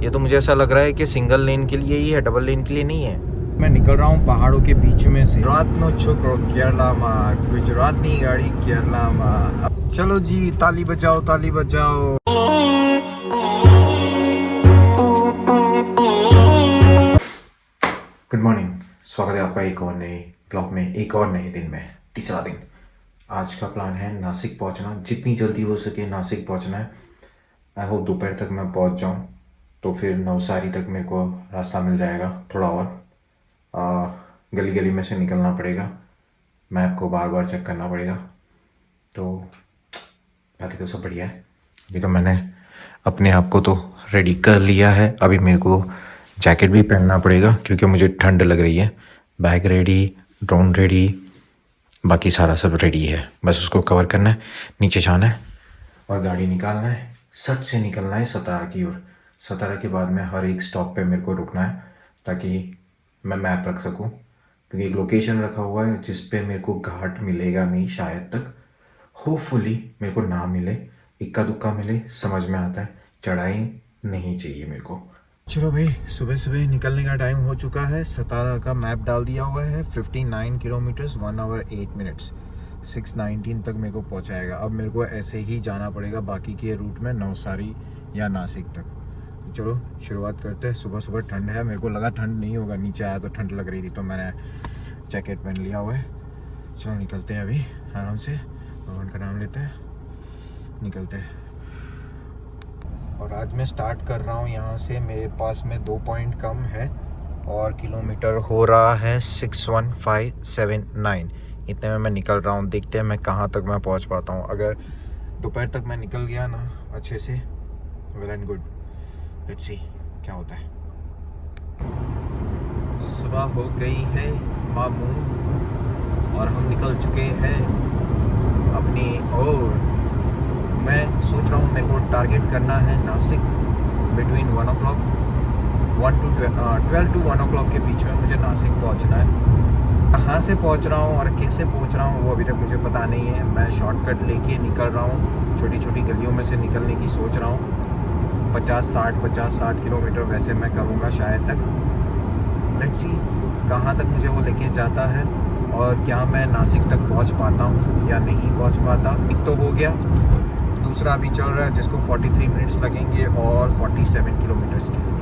ये तो मुझे ऐसा लग रहा है कि सिंगल लेन के लिए ही है, डबल लेन के लिए नहीं है। मैं निकल रहा हूँ पहाड़ों के बीच में से। रातनो छोकरो केरला में, गुजरातनी गाड़ी केरला में। चलो जी, ताली बजाओ ताली बजाओ। गुड मॉर्निंग, स्वागत है आपका एक और नए ब्लॉग में, एक और नए दिन में, तीसरा दिन। आज का प्लान है नासिक पहुंचना, जितनी जल्दी हो सके नासिक पहुंचना है। आई होप दोपहर तक मैं पहुंच जाऊं, तो फिर नवसारी तक मेरे को रास्ता मिल जाएगा। थोड़ा और गली गली में से निकलना पड़ेगा, मैप को बार बार चेक करना पड़ेगा। तो बाकी तो सब बढ़िया है। अभी तो मैंने अपने आप को तो रेडी कर लिया है। अभी मेरे को जैकेट भी पहनना पड़ेगा क्योंकि मुझे ठंड लग रही है। बैग रेडी, ड्रोन रेडी, बाकी सारा सब रेडी है। बस उसको कवर करना है, नीचे जाना है और गाड़ी निकालना है। सट से निकलना है सतारा की ओर। सतारा के बाद में हर एक स्टॉप पे मेरे को रुकना है ताकि मैं मैप रख सकूं, क्योंकि एक लोकेशन रखा हुआ है जिस पे मेरे को घाट मिलेगा नहीं शायद तक। होपफुली मेरे को ना मिले, इक्का दुक्का मिले, समझ में आता है। चढ़ाई नहीं चाहिए मेरे को। चलो भाई, सुबह सुबह निकलने का टाइम हो चुका है। सतारा का मैप डाल दिया हुआ है, 59 किलोमीटर्स 1 आवर 8 मिनट्स, 619 तक मेरे को पहुंचाएगा। अब मेरे को ऐसे ही जाना पड़ेगा बाकी के रूट में, नवसारी या नासिक तक। चलो शुरुआत करते हैं। सुबह सुबह ठंड है, मेरे को लगा ठंड नहीं होगा, नीचे आया तो ठंड लग रही थी, तो मैंने जैकेट पहन लिया हुआ है। चलो निकलते हैं अभी आराम से, भगवान का नाम लेते हैं, निकलते हैं। और आज मैं स्टार्ट कर रहा हूँ यहाँ से। मेरे पास में 2 पॉइंट कम है और किलोमीटर हो रहा है 61579। इतने में मैं निकल रहा हूँ। देखते हैं मैं कहाँ तक मैं पहुँच पाता हूँ। अगर दोपहर तक मैं निकल गया ना अच्छे से, well and good. Let's see क्या होता है। सुबह हो गई है मामू और हम निकल चुके हैं अपनी ओर। मैं सोच रहा हूँ मेरे को टारगेट करना है Nashik between 1 o'clock 12 to 1 o'clock के बीच में मुझे नासिक पहुँचना है। कहाँ से पहुँच रहा हूँ और कैसे पहुँच रहा हूँ वो अभी तक मुझे पता नहीं है। मैं शॉर्टकट लेके निकल रहा हूँ, छोटी छोटी गलियों में से निकलने की सोच रहा हूँ। 50-60 किलोमीटर वैसे मैं करूँगा शायद तक। लेट्स सी कहाँ तक मुझे वो लेके जाता है और क्या मैं नासिक तक पहुँच पाता हूँ या नहीं पहुँच पाता। एक तो हो गया, दूसरा अभी चल रहा है जिसको 43 मिनट्स लगेंगे और 47 किलोमीटर्स के लिए।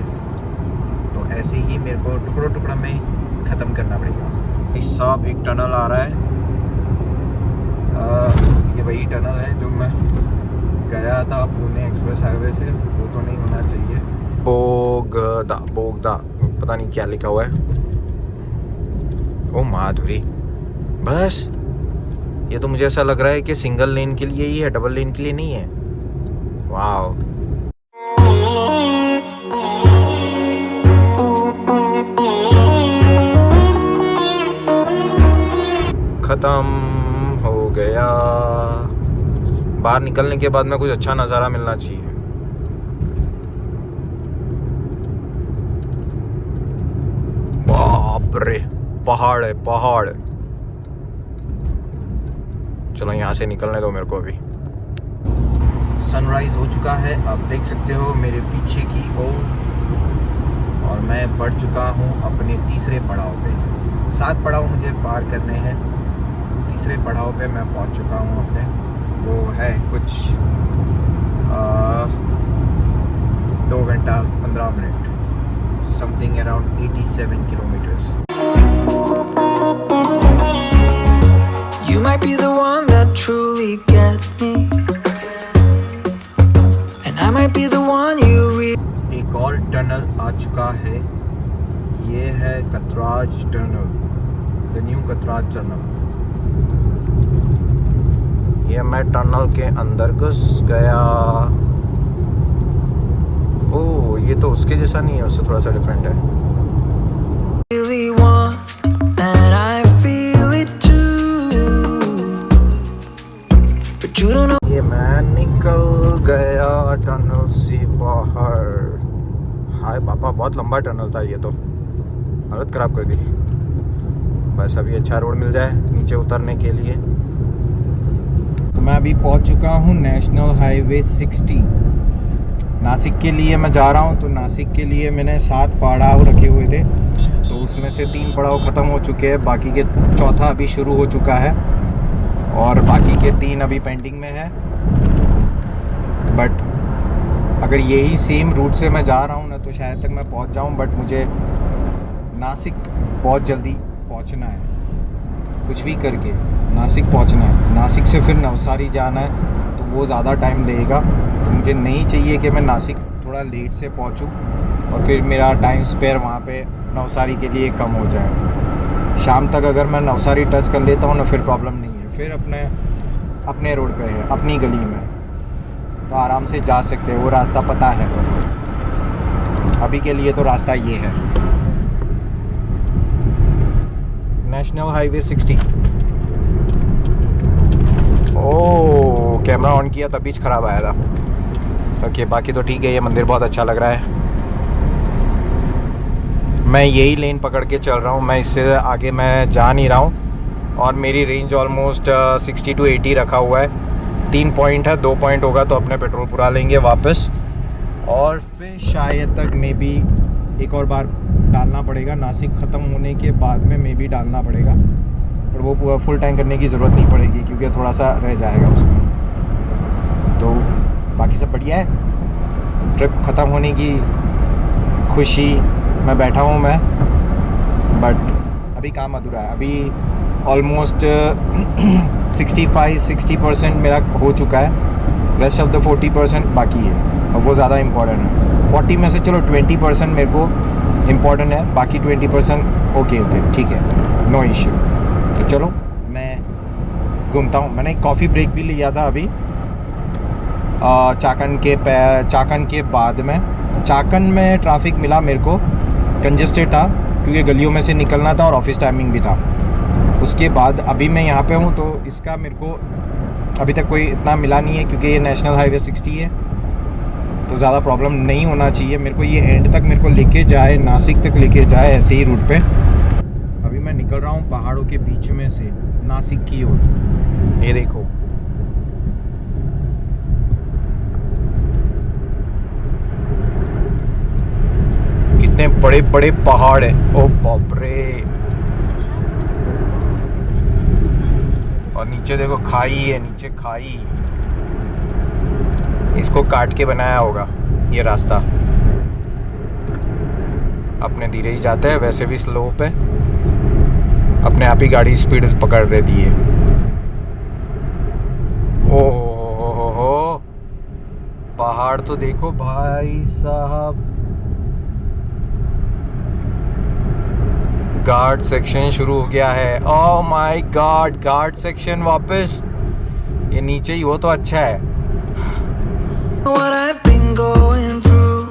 तो ऐसे ही मेरे को टुकड़ों टुकड़ा में ख़त्म करना पड़ेगा। इस सब एक टनल आ रहा है, ये वही टनल है जो मैं गया था पुणे एक्सप्रेस हाईवे से। वो तो नहीं होना चाहिए। बोगदा पता नहीं क्या लिखा हुआ है। ओ माधुरी, बस ये तो मुझे ऐसा लग रहा है कि सिंगल लेन के लिए ही है, डबल लेन के लिए नहीं है। वाओ, खत्म हो गया। बाहर निकलने के बाद में कुछ अच्छा नज़ारा मिलना चाहिए। बाप रे, पहाड़ है पहाड़। चलो यहाँ से निकलने दो मेरे को। अभी सनराइज हो चुका है, आप देख सकते हो मेरे पीछे की ओर। और मैं बढ़ चुका हूँ अपने तीसरे पड़ाव पे। 7 पड़ाव मुझे पार करने हैं, तीसरे पड़ाव पे मैं पहुँच चुका हूँ अपने। वो है कुछ 2 घंटा 15 minute, something around 87 kilometres. You might be the one that truly get me, and I might be the one you read. एक और टनल आ चुका है, ये है कतराज टनल, द न्यू कतराज टनल। ये मैं टनल के अंदर घुस गया। ओह, ये तो उसके जैसा नहीं है, उससे थोड़ा सा डिफरेंट है। Really want, and I feel it too, but you don't know. ये मैं निकल गया टनल से बाहर। हाय पापा, बहुत लंबा टनल था ये तो, हालत ख़राब कर दी। बस अभी अच्छा रोड मिल जाए नीचे उतरने के लिए। तो मैं अभी पहुंच चुका हूं नेशनल हाईवे 60। नासिक के लिए मैं जा रहा हूँ। तो नासिक के लिए मैंने 7 पड़ाव रखे हुए थे, तो उसमें से 3 पड़ाव ख़त्म हो चुके हैं, बाकी के चौथा अभी शुरू हो चुका है और बाकी के 3 अभी पेंडिंग में है। बट अगर यही सेम रूट से मैं जा रहा हूँ ना तो शायद तक मैं पहुँच जाऊँ, बट मुझे नासिक बहुत जल्दी पहुँचना है, कुछ भी करके नासिक पहुँचना है। नासिक से फिर नवसारी जाना है तो वो ज़्यादा टाइम लगेगा, तो मुझे नहीं चाहिए कि मैं नासिक थोड़ा लेट से पहुँचूँ और फिर मेरा टाइम स्पेयर वहाँ पे नवसारी के लिए कम हो जाए। शाम तक अगर मैं नवसारी टच कर लेता हूँ ना फिर प्रॉब्लम नहीं है, फिर अपने रोड पे है, अपनी गली में, तो आराम से जा सकते हैं, वो रास्ता पता है। अभी के लिए तो रास्ता ये है, national highway 60। Oh, camera on किया तभी ख़राब आया था। ओके, बाकी तो ठीक है। ये मंदिर बहुत अच्छा लग रहा है। मैं यही लेन पकड़ के चल रहा हूँ, मैं इससे आगे मैं जा नहीं रहा हूँ और मेरी रेंज ऑलमोस्ट 60 to 80 रखा हुआ है। 3 पॉइंट है, 2 पॉइंट होगा तो अपने पेट्रोल पुरा लेंगे वापस और फिर शायद तक मे बी एक और बार डालना पड़ेगा। नासिक ख़त्म होने के बाद में मे बी डालना पड़ेगा, पर वो पूरा फुल टैंक करने की ज़रूरत नहीं पड़ेगी क्योंकि थोड़ा सा रह जाएगा उसमें। तो बाकी सब बढ़िया है। ट्रिप ख़त्म होने की खुशी में बैठा हूँ मैं, बट अभी काम अधूरा है। अभी ऑलमोस्ट 65-60% मेरा हो चुका है, रेस्ट ऑफ द 40% बाकी है और वो ज़्यादा इम्पॉर्टेंट है। 40 में से चलो 20% मेरे को इम्पॉर्टेंट है, बाकी 20% ओके ठीक है, नो इश्यू। तो चलो मैं घूमता हूँ। मैंने कॉफ़ी ब्रेक भी लिया था अभी चाकन के बाद में। चाकन में ट्रैफिक मिला मेरे को, कंजेस्टेड था क्योंकि गलियों में से निकलना था और ऑफिस टाइमिंग भी था। उसके बाद अभी मैं यहाँ पे हूँ तो इसका मेरे को अभी तक कोई इतना मिला नहीं है क्योंकि ये नेशनल हाईवे 60 है, तो ज़्यादा प्रॉब्लम नहीं होना चाहिए। मेरे को ये एंड तक मेरे को लेके जाए, नासिक तक लेके जाए, ऐसे ही रूट पे। अभी मैं निकल रहा हूँ पहाड़ों के बीच में से नासिक की ओर। ये देखो, कितने बड़े बड़े पहाड़ है। ओ बाप रे, और नीचे देखो खाई है, नीचे खाई, इसको काट के बनाया होगा ये रास्ता। अपने धीरे ही जाते हैं, वैसे भी स्लोप है, अपने आप ही गाड़ी स्पीड पकड़ रही है। ओ पहाड़ तो देखो भाई साहब। गार्ड सेक्शन शुरू हो गया है। Oh my God, guard section वापस। ये नीचे ही हो तो अच्छा है। What I've been going through.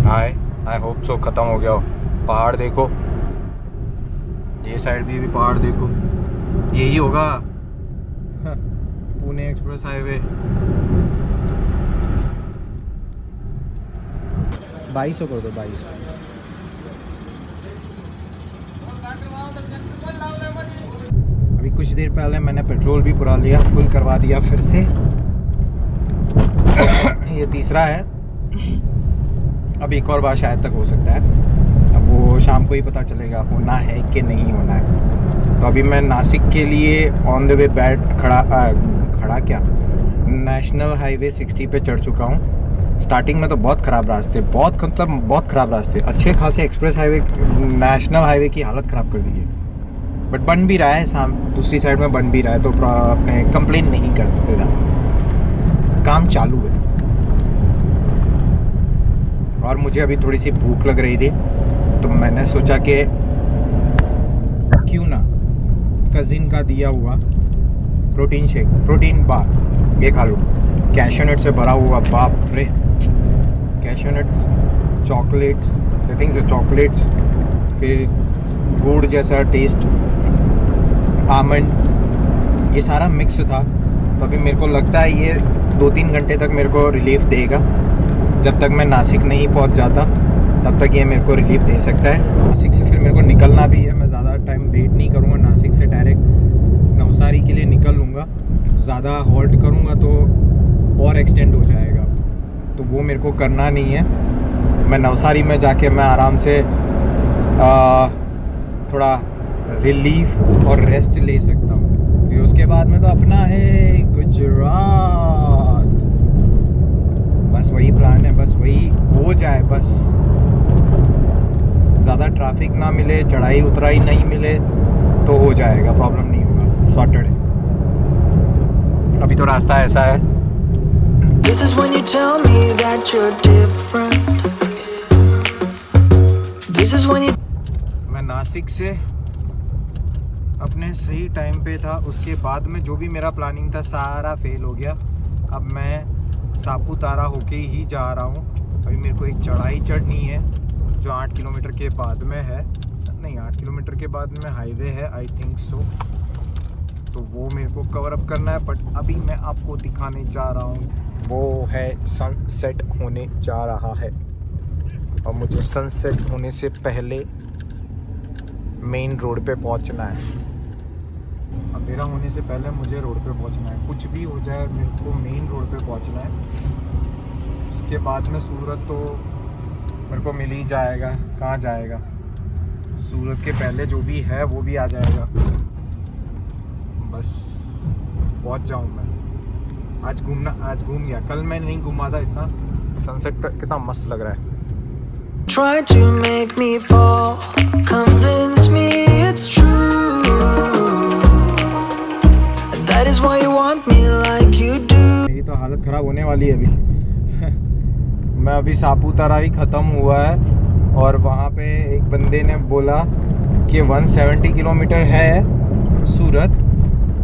I hope so खत्म हो गया हो। पहाड़ देखो, ये साइड भी पहाड़ देखो, यही होगा पुणे एक्सप्रेस हाईवे। 2200 कर दो, 2200। अभी कुछ देर पहले मैंने पेट्रोल भी पुरा लिया, फुल करवा दिया फिर से। ये तीसरा है, अब एक और बार शायद तक हो सकता है। अब वो शाम को ही पता चलेगा होना है कि नहीं होना है। तो अभी मैं नासिक के लिए ऑन द वे खड़ा क्या नेशनल हाईवे 60 पे चढ़ चुका हूँ। स्टार्टिंग में तो बहुत ख़राब रास्ते, बहुत ख़राब रास्ते, अच्छे खासे एक्सप्रेस हाईवे, नेशनल हाईवे की हालत ख़राब कर दी है। बट बन भी रहा है, दूसरी साइड में बन भी रहा है, तो अपने कंप्लेन नहीं कर सकते ज़्यादा, काम चालू है। और मुझे अभी थोड़ी सी भूख लग रही थी तो मैंने सोचा कि क्यों ना कज़िन का दिया हुआ प्रोटीन शेक, प्रोटीन बार ये खा लूँ। कैशू नट से भरा हुआ, बाप रे, cashew nuts, chocolates, I think so chocolates, फिर गुड़ जैसा टेस्ट, आमंड, ये सारा मिक्स था। तो अभी मेरे को लगता है ये 2-3 घंटे तक मेरे को रिलीफ देगा। जब तक मैं नासिक नहीं पहुंच जाता तब तक ये मेरे को रिलीफ दे सकता है। नासिक से फिर मेरे को निकलना भी है, मैं ज़्यादा टाइम वेट नहीं करूँगा। नासिक से डायरेक्ट नवसारी के लिए निकल लूँगा, ज़्यादा हॉल्ट करूँगा तो और एक्सटेंड हो जाएगा, तो वो मेरे को करना नहीं है। मैं नवसारी में जाके मैं आराम से थोड़ा रिलीफ और रेस्ट ले सकता हूँ। फिर उसके बाद में तो अपना है गुजरात। बस वही प्लान है, बस वही हो जाए, बस ज़्यादा ट्रैफिक ना मिले, चढ़ाई उतराई नहीं मिले तो हो जाएगा, प्रॉब्लम नहीं होगा, सॉर्टेड है। अभी तो रास्ता ऐसा है। This is when you tell me that you're different. This is when you मैं नासिक से अपने सही टाइम पे था, उसके बाद में जो भी मेरा प्लानिंग था सारा फेल हो गया। अब मैं सापुतारा होके ही जा रहा हूँ। अभी मेरे को एक चढ़ाई चढ़नी है जो 8 किलोमीटर के बाद में है, नहीं 8 किलोमीटर के बाद में हाईवे है, आई थिंक सो। तो वो मेरे को कवर अप करना है, बट अभी मैं आपको दिखाने जा रहा हूँ, वो है सनसेट होने जा रहा है और मुझे सनसेट होने से पहले मेन रोड पे पहुंचना है। अंधेरा होने से पहले मुझे रोड पे पहुंचना है, कुछ भी हो जाए मेरे को मेन रोड पे पहुंचना है। उसके बाद में सूरत तो मेरे को मिल ही जाएगा, कहाँ जाएगा, सूरत के पहले जो भी है वो भी आ जाएगा, बस पहुंच जाऊँ मैं। आज घूम गया, कल मैं नहीं घूमा था इतना। सनसेट कितना मस्त लग रहा है। try to make me fall, convince me it's true, and that is why you want me like you do. मेरी तो हालत ख़राब होने वाली है अभी। मैं अभी सापुतारा ही ख़त्म हुआ है और वहाँ पे एक बंदे ने बोला कि 170 किलोमीटर है सूरत,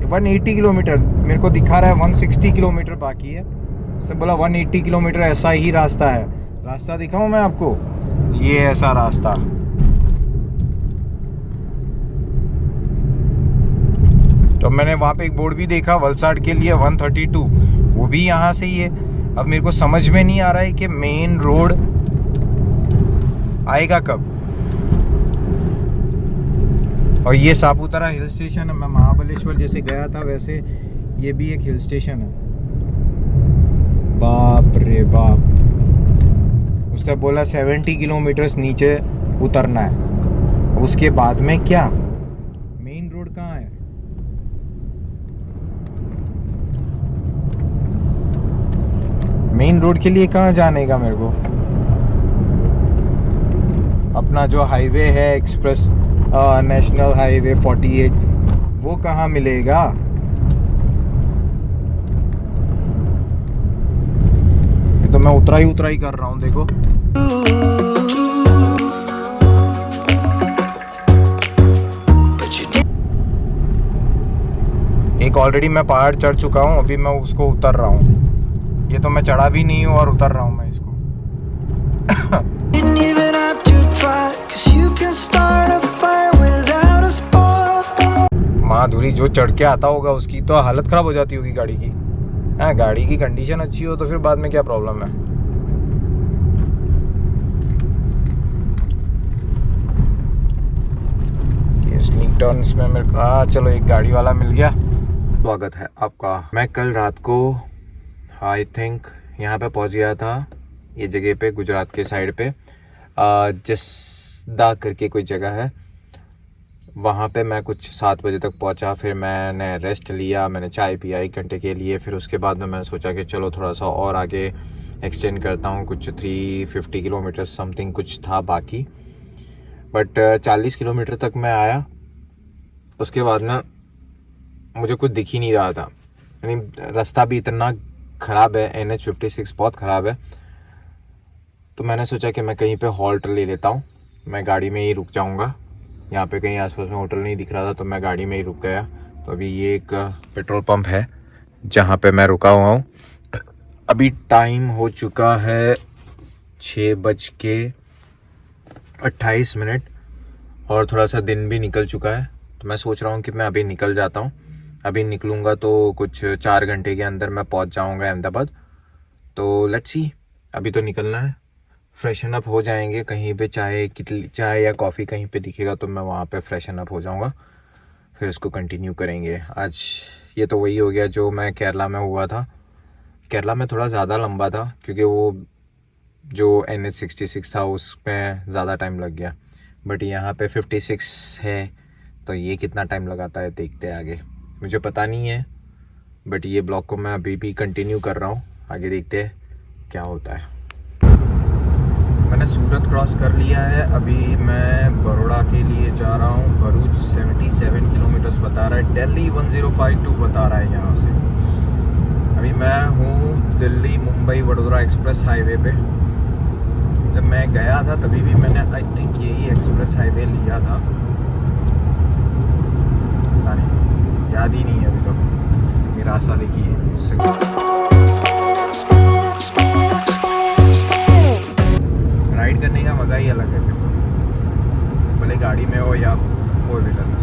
180 किलोमीटर मेरे को दिखा रहा है, 160 किलोमीटर बाकी है। उसने बोला 180 किलोमीटर ऐसा ही रास्ता है। रास्ता दिखाऊं मैं आपको, ये ऐसा रास्ता। तो मैंने वहाँ पे एक बोर्ड भी देखा वलसाड के लिए 132, वो भी यहाँ से ही है। अब मेरे को समझ में नहीं आ रहा है कि मेन रोड आएगा कब। और ये सापुतारा हिल स्टेशन है, मैं महाबलेश्वर जैसे गया था वैसे ये भी एक हिल स्टेशन है। बाप रे बाप, उसने बोला 70 किलोमीटर नीचे उतरना है। उसके बाद में क्या, मेन रोड कहाँ है? मेन रोड के लिए कहाँ जाने का मेरे को? अपना जो हाईवे है एक्सप्रेस नेशनल हाईवे 48, वो कहाँ मिलेगा? तो मैं उतरा ही कर रहा हूँ, देखो। एक ऑलरेडी मैं पहाड़ चढ़ चुका हूँ, अभी मैं उसको उतर रहा हूँ। ये तो मैं चढ़ा भी नहीं हूँ और उतर रहा हूँ मैं इसको। Didn't even have to try, 'cause you can start a fire without a spark. महाधुरी जो चढ़ के आता होगा उसकी तो हालत खराब हो जाती होगी गाड़ी की। हाँ, गाड़ी की कंडीशन अच्छी हो तो फिर बाद में क्या प्रॉब्लम है। ये स्नीक टर्न्स में मेरे को चलो एक गाड़ी वाला मिल गया। स्वागत है आपका। मैं कल रात को आई थिंक यहाँ पे पहुँच गया था, ये जगह पे गुजरात के साइड पे जसदा करके कोई जगह है, वहाँ पे मैं कुछ 7 बजे तक पहुँचा। फिर मैंने रेस्ट लिया, मैंने चाय पिया 1 घंटे के लिए। फिर उसके बाद में मैंने सोचा कि चलो थोड़ा सा और आगे एक्सटेंड करता हूँ, कुछ 350 किलोमीटर समथिंग कुछ था बाकी, बट 40 किलोमीटर तक मैं आया। उसके बाद ना मुझे कुछ दिख ही नहीं रहा था, यानी रास्ता भी इतना ख़राब है, NH56 बहुत ख़राब है। तो मैंने सोचा कि मैं कहीं पे हॉल्ट ले लेता हूँ, मैं गाड़ी में ही रुक जाऊँगा। यहाँ पे कहीं आसपास में होटल नहीं दिख रहा था तो मैं गाड़ी में ही रुक गया। तो अभी ये एक पेट्रोल पंप है जहाँ पे मैं रुका हुआ हूँ। अभी टाइम हो चुका है 6:28 और थोड़ा सा दिन भी निकल चुका है। तो मैं सोच रहा हूँ कि मैं अभी निकल जाता हूँ। अभी निकलूँगा तो कुछ 4 घंटे के अंदर मैं पहुँच जाऊँगा अहमदाबाद। तो लेट्स सी, अभी तो निकलना है। फ्रेशन अप हो जाएंगे, कहीं पे चाय या कॉफ़ी कहीं पे दिखेगा तो मैं वहाँ पे फ्रेशन अप हो जाऊँगा, फिर उसको कंटिन्यू करेंगे। आज ये तो वही हो गया जो मैं केरला में हुआ था। केरला में थोड़ा ज़्यादा लंबा था क्योंकि वो जो NH66 था उसमें ज़्यादा टाइम लग गया, बट यहाँ पे 56 है, तो ये कितना टाइम लगाता है देखते हैं आगे, मुझे पता नहीं है। बट ये ब्लॉग को मैं अभी भी कंटिन्यू कर रहा हूँ, आगे देखते हैं क्या होता है। मैंने सूरत क्रॉस कर लिया है, अभी मैं बड़ौदा के लिए जा रहा हूँ। भरूच 77 किलोमीटर्स बता रहा है, दिल्ली 1052 बता रहा है यहाँ से। अभी मैं हूँ दिल्ली मुंबई वडोदरा एक्सप्रेस हाईवे पे। जब मैं गया था तभी भी मैंने आई थिंक यही एक्सप्रेस हाईवे लिया था, पता नहीं, याद ही नहीं है अभी तो। ये रास्ता देखिए, राइड करने का मज़ा ही अलग है फिर तो, भले गाड़ी में हो या 4 व्हीलर में,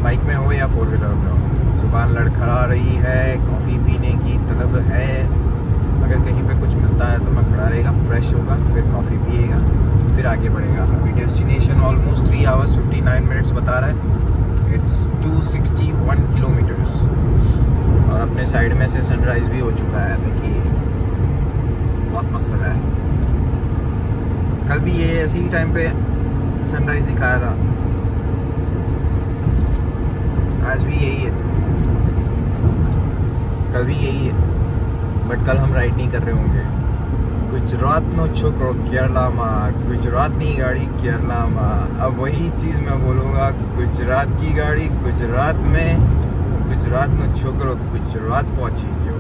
बाइक में हो या 4 व्हीलर में हो। जुबान लड़खड़ा रही है, कॉफ़ी पीने की तलब है। अगर कहीं पे कुछ मिलता है तो मैं खड़ा रहेगा, फ्रेश होगा, फिर कॉफ़ी पिएगा, फिर आगे बढ़ेगा। अभी डेस्टिनेशन ऑलमोस्ट 3 आवर्स 59 मिनट्स बता रहा है। इट्स 261 किलोमीटर्स और अपने साइड में से सनराइज़ भी हो चुका है। देखिए बहुत मस्त लगा है। कल भी ये ऐसे ही टाइम पे सनराइज़ दिखाया था, आज भी यही है, कल भी यही है, बट कल हम राइड नहीं कर रहे होंगे। गुजरातનો છોકરો કેરલામાં, गुजरातनी गाड़ी केरलाમાં। अब वही चीज़ मैं बोलूँगा, गुजरात की गाड़ी गुजरात में, गुजरातનો છોકરો गुजरात पहुँची गयो।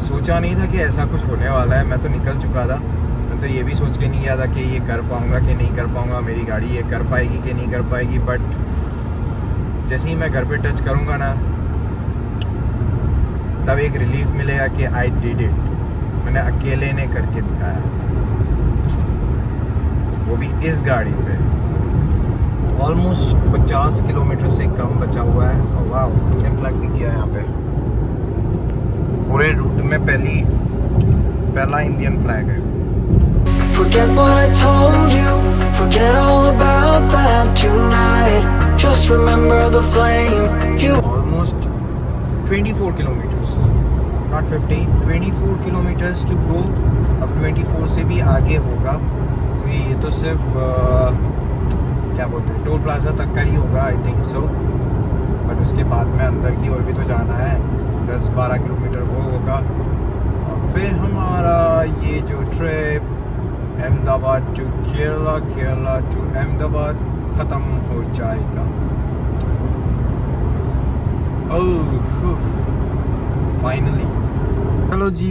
सोचा नहीं था कि ऐसा कुछ होने वाला है, मैं तो निकल चुका था। मैं तो ये भी सोच के नहीं गया था कि ये कर पाऊँगा कि नहीं कर पाऊँगा, मेरी गाड़ी ये कर पाएगी कि नहीं कर पाएगी। बट जैसे ही मैं घर पे टच करूँगा ना, तब एक रिलीफ मिलेगा कि आई डिड इट, मैंने अकेले ने करके दिखाया, वो भी इस गाड़ी पे। ऑलमोस्ट 50 किलोमीटर से कम बचा हुआ है। और वाह, इंडियन फ्लैग दिख गया यहाँ पे। पूरे रूट में पहला इंडियन फ्लैग है। Forget what I told you, forget all about that tonight. Just remember the flame you. Almost 24 kilometers, not 50, 24 kilometers to go। अब 24 से भी आगे होगा, ये तो सिर्फ क्या बोलते हैं, टोल प्लाजा तक का ही होगा, आई थिंक सो। बट उसके बाद में अंदर की ओर भी तो जाना है, 10-12 किलोमीटर वो होगा। और फिर हमारा ये जो trip Ahmedabad to Kerala, Kerala to Ahmedabad ख़त्म हो जाएगा। ओह फाइनली, चलो जी,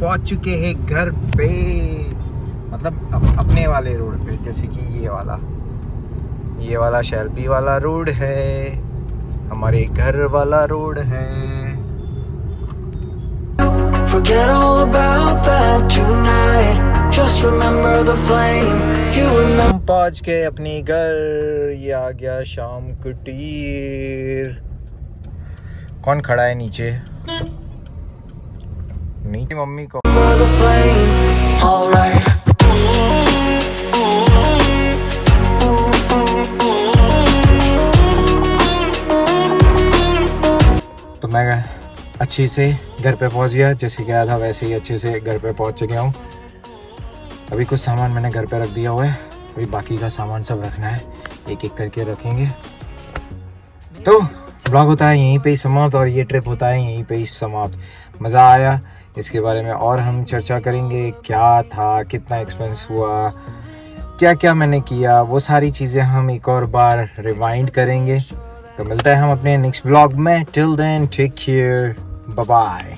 पहुंच चुके हैं घर पे, मतलब अपने वाले रोड पे, जैसे कि ये वाला शेल्बी वाला रोड है, हमारे घर वाला रोड है। Forget all about that tonight. Just remember the flame you remember. हम पहुंच गए अपने घर, ये आ गया शाम कुटीर। कौन खड़ा है नीचे? नीचे मम्मी को। The flame, alright. तो मैं अच्छे से घर पे पहुंच गया, जैसे गया था वैसे ही अच्छे से घर पे पहुंच गया हूँ। अभी कुछ सामान मैंने घर पे रख दिया हुआ है, अभी बाकी का सामान सब रखना है, एक एक करके रखेंगे। तो ब्लॉग होता है यहीं पे ही समाप्त, और ये ट्रिप होता है यहीं पे ही समाप्त। मज़ा आया, इसके बारे में और हम चर्चा करेंगे, क्या था, कितना एक्सपेंस हुआ, क्या क्या मैंने किया, वो सारी चीज़ें हम एक और बार रिवाइंड करेंगे। तो मिलता है हम अपने नेक्स्ट ब्लॉग में। Till then take care, bye bye.